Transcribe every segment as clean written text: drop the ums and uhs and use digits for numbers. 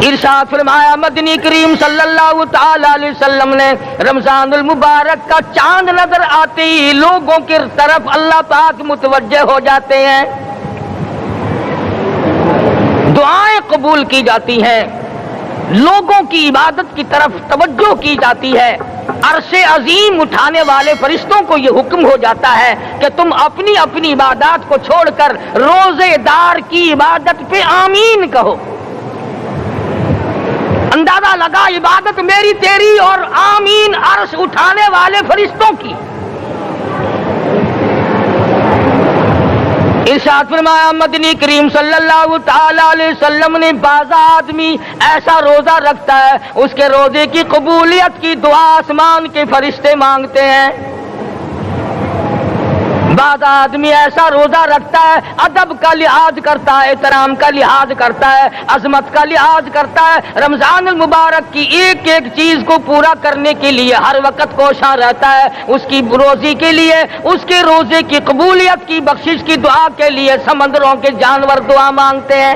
ارشاد فرمایا مدنی کریم صلی اللہ تعالی علیہ وسلم نے رمضان المبارک کا چاند نظر آتے ہی لوگوں کی طرف اللہ پاک متوجہ ہو جاتے ہیں، دعائیں قبول کی جاتی ہیں، لوگوں کی عبادت کی طرف توجہ کی جاتی ہے۔ عرش عظیم اٹھانے والے فرشتوں کو یہ حکم ہو جاتا ہے کہ تم اپنی اپنی عبادات کو چھوڑ کر روزے دار کی عبادت پہ آمین کہو۔ اندازہ لگا عبادت میری تیری اور آمین عرش اٹھانے والے فرشتوں کی۔ ارشاد فرمایا مدنی کریم صلی اللہ تعالی علیہ وسلم نے بعض آدمی ایسا روزہ رکھتا ہے اس کے روزے کی قبولیت کی دعا آسمان کے فرشتے مانگتے ہیں، بعض آدمی ایسا روزہ رکھتا ہے ادب کا لحاظ کرتا ہے، احترام کا لحاظ کرتا ہے، عظمت کا لحاظ کرتا ہے، رمضان المبارک کی ایک ایک چیز کو پورا کرنے کے لیے ہر وقت کوشاں رہتا ہے، اس کی روزی کے لیے، اس کے روزے کی قبولیت کی بخشش کی دعا کے لیے سمندروں کے جانور دعا مانگتے ہیں۔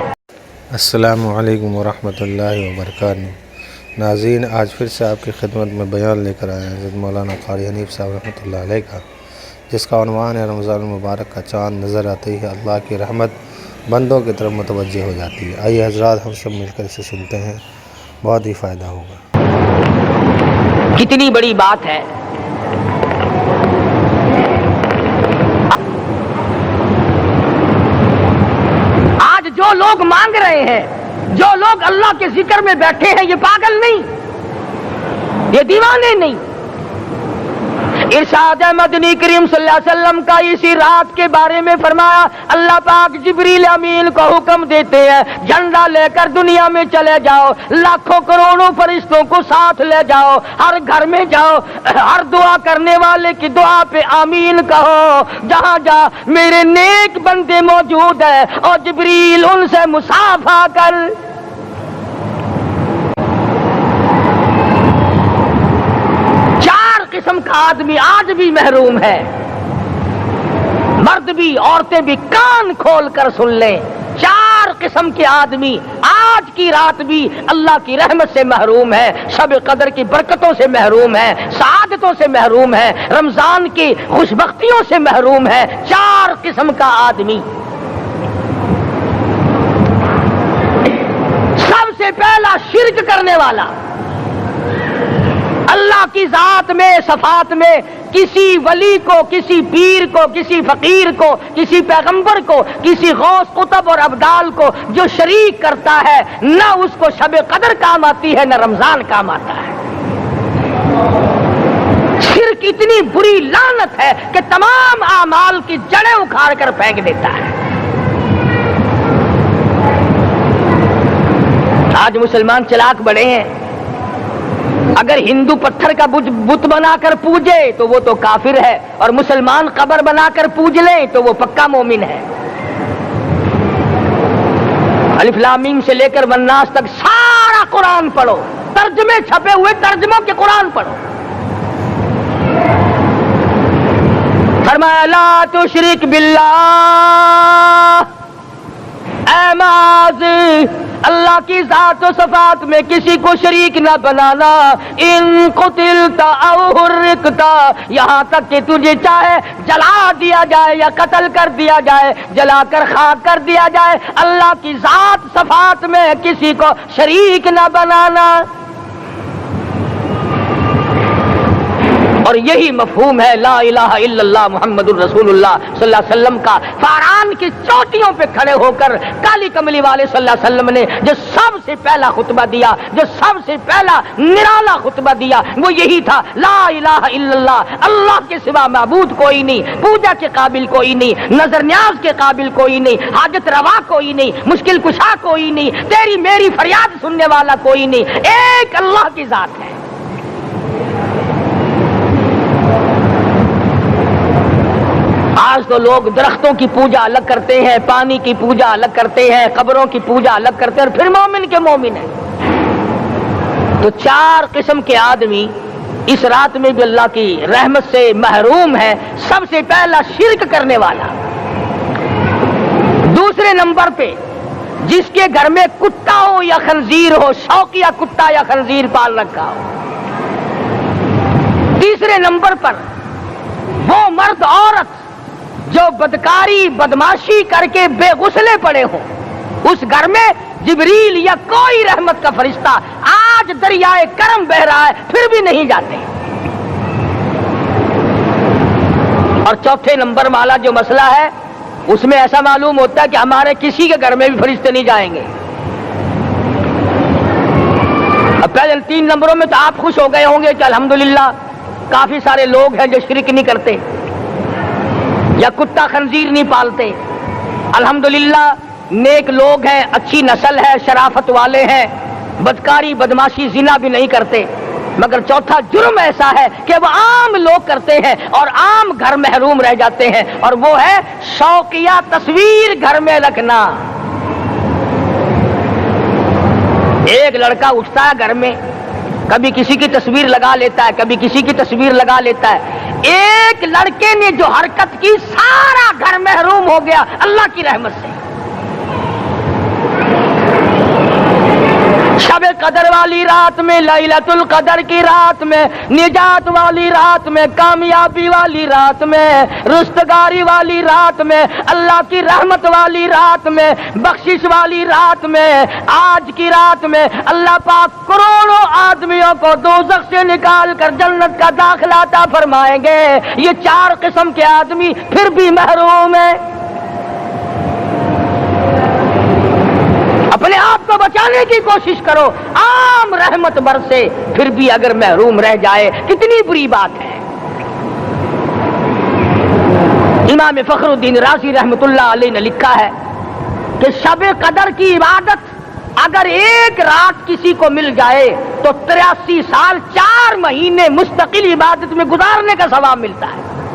السلام علیکم ورحمۃ اللہ وبرکاتہ۔ ناظرین، آج پھر سے آپ کی خدمت میں بیان لے کر آئے ہیں حضرت مولانا قاری حنیف صاحب رحمۃ اللہ علیہ کا، جس کا عنوان ہے رمضان المبارک کا چاند نظر آتے ہی اللہ کی رحمت بندوں کی طرف متوجہ ہو جاتی ہے۔ آئیے حضرات ہم سب مل کر اسے سنتے ہیں، بہت ہی فائدہ ہوگا۔ کتنی بڑی بات ہے، آج جو لوگ مانگ رہے ہیں، جو لوگ اللہ کے ذکر میں بیٹھے ہیں، یہ پاگل نہیں، یہ دیوانے نہیں۔ ارشاد مدنی کریم صلی اللہ علیہ وسلم کا اسی رات کے بارے میں فرمایا، اللہ پاک جبریل امین کو حکم دیتے ہیں جھنڈا لے کر دنیا میں چلے جاؤ، لاکھوں کروڑوں فرشتوں کو ساتھ لے جاؤ، ہر گھر میں جاؤ، ہر دعا کرنے والے کی دعا پہ آمین کہو، جہاں جا میرے نیک بندے موجود ہیں اور جبریل ان سے مصافحہ کر۔ قسم کا آدمی آج بھی محروم ہے، مرد بھی عورتیں بھی کان کھول کر سن لیں، چار قسم کے آدمی آج کی رات بھی اللہ کی رحمت سے محروم ہے، شب قدر کی برکتوں سے محروم ہے، سعادتوں سے محروم ہے، رمضان کی خوشبختیوں سے محروم ہے۔ چار قسم کا آدمی، سب سے پہلا شرک کرنے والا، اللہ کی ذات میں صفات میں کسی ولی کو، کسی پیر کو، کسی فقیر کو، کسی پیغمبر کو، کسی غوث قطب اور ابدال کو جو شریک کرتا ہے، نہ اس کو شب قدر کام آتی ہے نہ رمضان کام آتا ہے۔ شرک اتنی بری لعنت ہے کہ تمام اعمال کی جڑیں اکھاڑ کر پھینک دیتا ہے۔ آج مسلمان چلاک بڑے ہیں، اگر ہندو پتھر کا بت بنا کر پوجے تو وہ تو کافر ہے، اور مسلمان قبر بنا کر پوج لیں تو وہ پکا مومن ہے۔ الف لام میم سے لے کر والناس تک سارا قرآن پڑھو، ترجمے چھپے ہوئے ترجموں کے قرآن پڑھو۔ فرمایا لا تشرک باللہ، اے معاذ اللہ کی ذات و صفات میں کسی کو شریک نہ بنانا۔ ان قتلتا او حرقتا، یہاں تک کہ تجھے چاہے جلا دیا جائے یا قتل کر دیا جائے، جلا کر خاک کر دیا جائے، اللہ کی ذات صفات میں کسی کو شریک نہ بنانا۔ اور یہی مفہوم ہے لا الہ الا اللہ محمد الرسول اللہ صلی اللہ علیہ وسلم کا۔ فاران کی چوٹیوں پہ کھڑے ہو کر کالی کملی والے صلی اللہ علیہ وسلم نے جو سب سے پہلا خطبہ دیا، جو سب سے پہلا نرالا خطبہ دیا، وہ یہی تھا لا الہ الا اللہ، اللہ کے سوا معبود کوئی نہیں، پوجا کے قابل کوئی نہیں، نظر نیاز کے قابل کوئی نہیں، حاجت روا کوئی نہیں، مشکل کشا کوئی نہیں، تیری میری فریاد سننے والا کوئی نہیں، ایک اللہ کی ذات ہے۔ آج تو لوگ درختوں کی پوجا الگ کرتے ہیں، پانی کی پوجا الگ کرتے ہیں، قبروں کی پوجا الگ کرتے ہیں، اور پھر مومن کے مومن ہیں۔ تو چار قسم کے آدمی اس رات میں بھی اللہ کی رحمت سے محروم ہے۔ سب سے پہلا شرک کرنے والا، دوسرے نمبر پہ جس کے گھر میں کتا ہو یا خنزیر ہو، شوقیہ کتا یا خنزیر پال رکھا ہو۔ تیسرے نمبر پر وہ مرد عورت جو بدکاری بدماشی کر کے بے غسلے پڑے ہوں، اس گھر میں جبریل یا کوئی رحمت کا فرشتہ آج دریائے کرم بہ رہا ہے پھر بھی نہیں جاتے۔ اور چوتھے نمبر والا جو مسئلہ ہے اس میں ایسا معلوم ہوتا ہے کہ ہمارے کسی کے گھر میں بھی فرشتے نہیں جائیں گے۔ اب پہلے 3 نمبروں میں تو آپ خوش ہو گئے ہوں گے کہ الحمدللہ کافی سارے لوگ ہیں جو شرک نہیں کرتے یا کتا خنزیر نہیں پالتے، الحمدللہ نیک لوگ ہیں، اچھی نسل ہے، شرافت والے ہیں، بدکاری بدماشی زنا بھی نہیں کرتے۔ مگر چوتھا جرم ایسا ہے کہ وہ عام لوگ کرتے ہیں اور عام گھر محروم رہ جاتے ہیں، اور وہ ہے شوقیہ تصویر گھر میں رکھنا۔ ایک لڑکا اٹھتا ہے گھر میں، کبھی کسی کی تصویر لگا لیتا ہے، کبھی کسی کی تصویر لگا لیتا ہے۔ ایک لڑکے نے جو حرکت کی سارا گھر محروم ہو گیا اللہ کی رحمت سے۔ شب قدر والی رات میں، لیلۃ القدر کی رات میں، نجات والی رات میں، کامیابی والی رات میں، رستگاری والی رات میں، اللہ کی رحمت والی رات میں، بخشش والی رات میں، آج کی رات میں اللہ پاک کروڑوں آدمیوں کو دوزخ سے نکال کر جنت کا داخلہ عطا فرمائیں گے۔ یہ 4 قسم کے آدمی پھر بھی محروم ہیں۔ اپنے آپ کو بچانے کی کوشش کرو، عام رحمت برسے پھر بھی اگر محروم رہ جائے کتنی بری بات ہے۔ امام فخر الدین رازی رحمت اللہ علیہ نے لکھا ہے کہ شب قدر کی عبادت اگر ایک رات کسی کو مل جائے تو 83 سال 4 مہینے مستقل عبادت میں گزارنے کا ثواب ملتا ہے۔